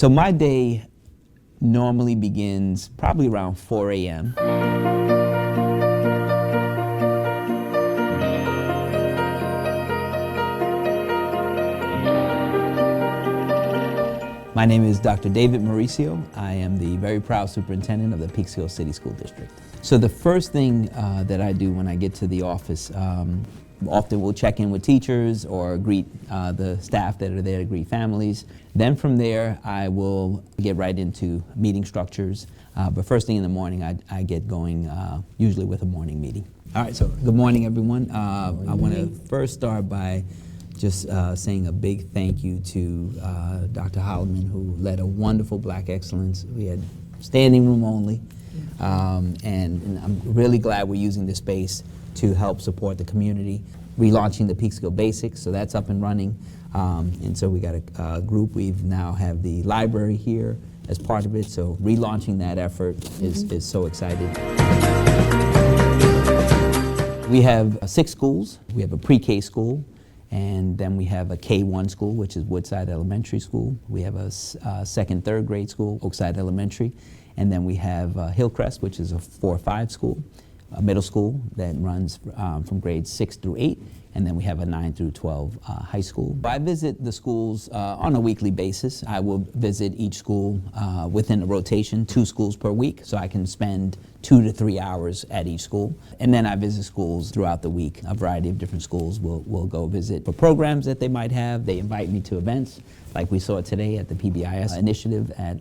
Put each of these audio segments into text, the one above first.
So my day normally begins probably around 4 a.m. My name is Dr. David Mauricio. I am the very proud superintendent of the Peekskill City School District. So the first thing that I do when I get to the office, often we'll check in with teachers or greet the staff that are there to greet families. Then from there, I will get right into meeting structures. But first thing in the morning, I get going usually with a morning meeting. All right, so good morning, everyone. I want to first start by just saying a big thank you to Dr. Holloman, who led a wonderful Black Excellence. We had standing room only, and I'm really glad we're using this space to help support the community. Relaunching the Peekskill Basics, so that's up and running. And so we got a group. We've now have the library here as part of it, so relaunching that effort is so exciting. We have 6 schools. We have a pre-K school, and then we have a K-1 school, which is Woodside Elementary School. We have a second, third grade school, Oakside Elementary. And then we have Hillcrest, which is a 4-5 school, a middle school that runs from grades 6 through 8. And then we have a 9 through 12 high school. I visit the schools on a weekly basis. I will visit each school within a rotation, 2 schools per week, so I can spend 2 to 3 hours at each school. And then I visit schools throughout the week. A variety of different schools we'll go visit for programs that they might have. They invite me to events, like we saw today at the PBIS initiative at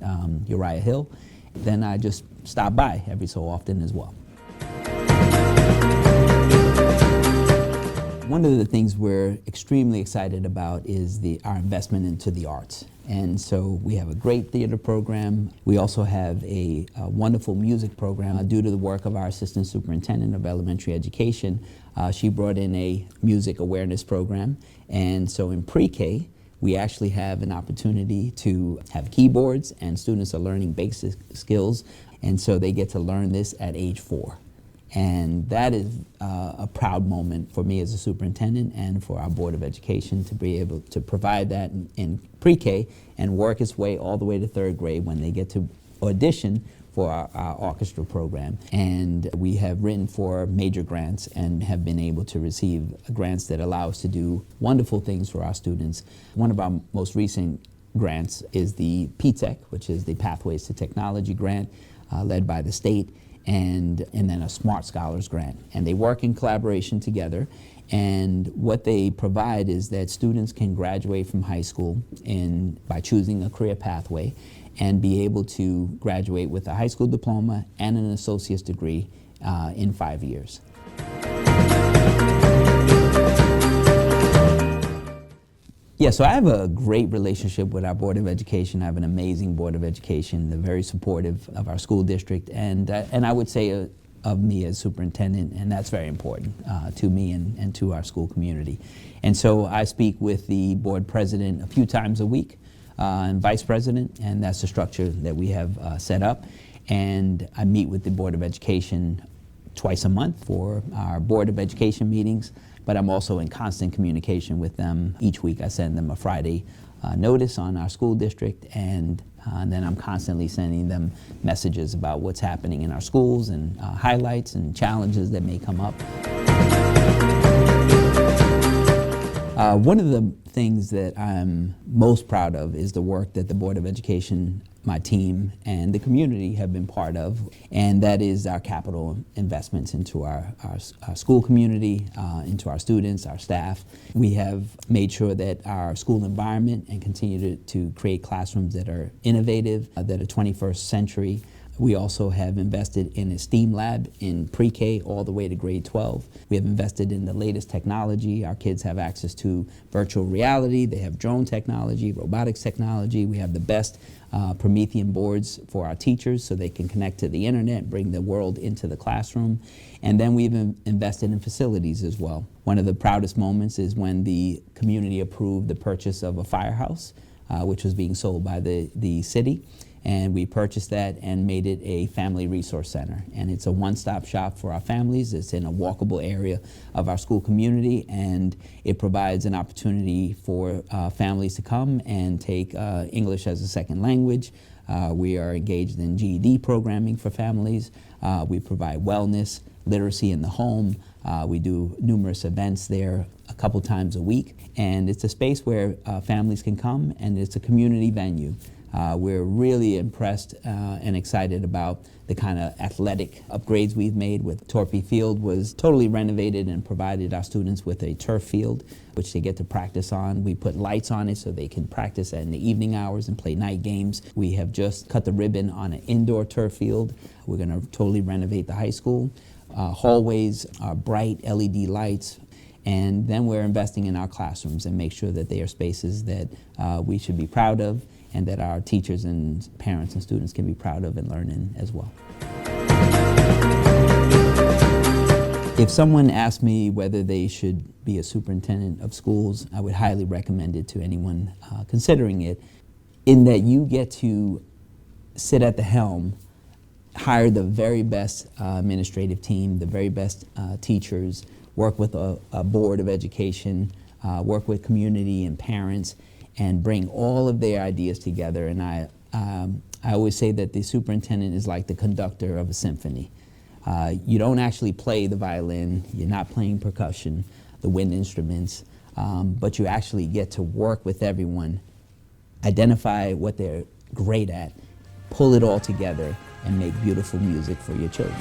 Uriah Hill. Then I just stop by every so often as well. One of the things we're extremely excited about is our investment into the arts. And so we have a great theater program. We also have a wonderful music program. Due to the work of our Assistant Superintendent of Elementary Education, she brought in a music awareness program. And so in pre-K, we actually have an opportunity to have keyboards, and students are learning basic skills. And so they get to learn this at age 4. And that is a proud moment for me as a superintendent and for our Board of Education to be able to provide that in pre-K and work its way all the way to 3rd grade when they get to audition for our orchestra program. And we have written for major grants and have been able to receive grants that allow us to do wonderful things for our students. One of our most recent grants is the PTech, which is the Pathways to Technology grant led by the state. And then a Smart Scholars grant. And they work in collaboration together. And what they provide is that students can graduate from high school by choosing a career pathway and be able to graduate with a high school diploma and an associate's degree in 5 years. Yeah, so I have a great relationship with our Board of Education. I have an amazing Board of Education. They're very supportive of our school district, and I would say of me as superintendent, and that's very important to me and to our school community. And so I speak with the board president a few times a week, and vice president, and that's the structure that we have set up. And I meet with the Board of Education twice a month for our Board of Education meetings. But I'm also in constant communication with them. Each week I send them a Friday notice on our school district, and then I'm constantly sending them messages about what's happening in our schools and highlights and challenges that may come up. One of the things that I'm most proud of is the work that the Board of Education, my team, and the community have been part of, and that is our capital investments into our school community, into our students, our staff. We have made sure that our school environment and continue to create classrooms that are innovative, that are 21st century. We also have invested in a STEAM lab in pre-K all the way to grade 12. We have invested in the latest technology. Our kids have access to virtual reality. They have drone technology, robotics technology. We have the best Promethean boards for our teachers so they can connect to the internet, bring the world into the classroom. And then we've invested in facilities as well. One of the proudest moments is when the community approved the purchase of a firehouse, which was being sold by the city. and we purchased that and made it a family resource center. And it's a one-stop shop for our families. It's in a walkable area of our school community, and it provides an opportunity for families to come and take English as a second language. We are engaged in GED programming for families. We provide wellness, literacy in the home. We do numerous events there a couple times a week, and it's a space where families can come, and it's a community venue. We're really impressed and excited about the kind of athletic upgrades we've made. With Torpy Field was totally renovated and provided our students with a turf field, which they get to practice on. We put lights on it so they can practice in the evening hours and play night games. We have just cut the ribbon on an indoor turf field. We're going to totally renovate the high school. Hallways are bright LED lights. And then we're investing in our classrooms and make sure that they are spaces that we should be proud of, and that our teachers and parents and students can be proud of and learn in as well. If someone asked me whether they should be a superintendent of schools, I would highly recommend it to anyone considering it, in that you get to sit at the helm, hire the very best administrative team, the very best teachers, work with a board of education, work with community and parents, and bring all of their ideas together. And I always say that the superintendent is like the conductor of a symphony. You don't actually play the violin, you're not playing percussion, the wind instruments, but you actually get to work with everyone, identify what they're great at, pull it all together, and make beautiful music for your children.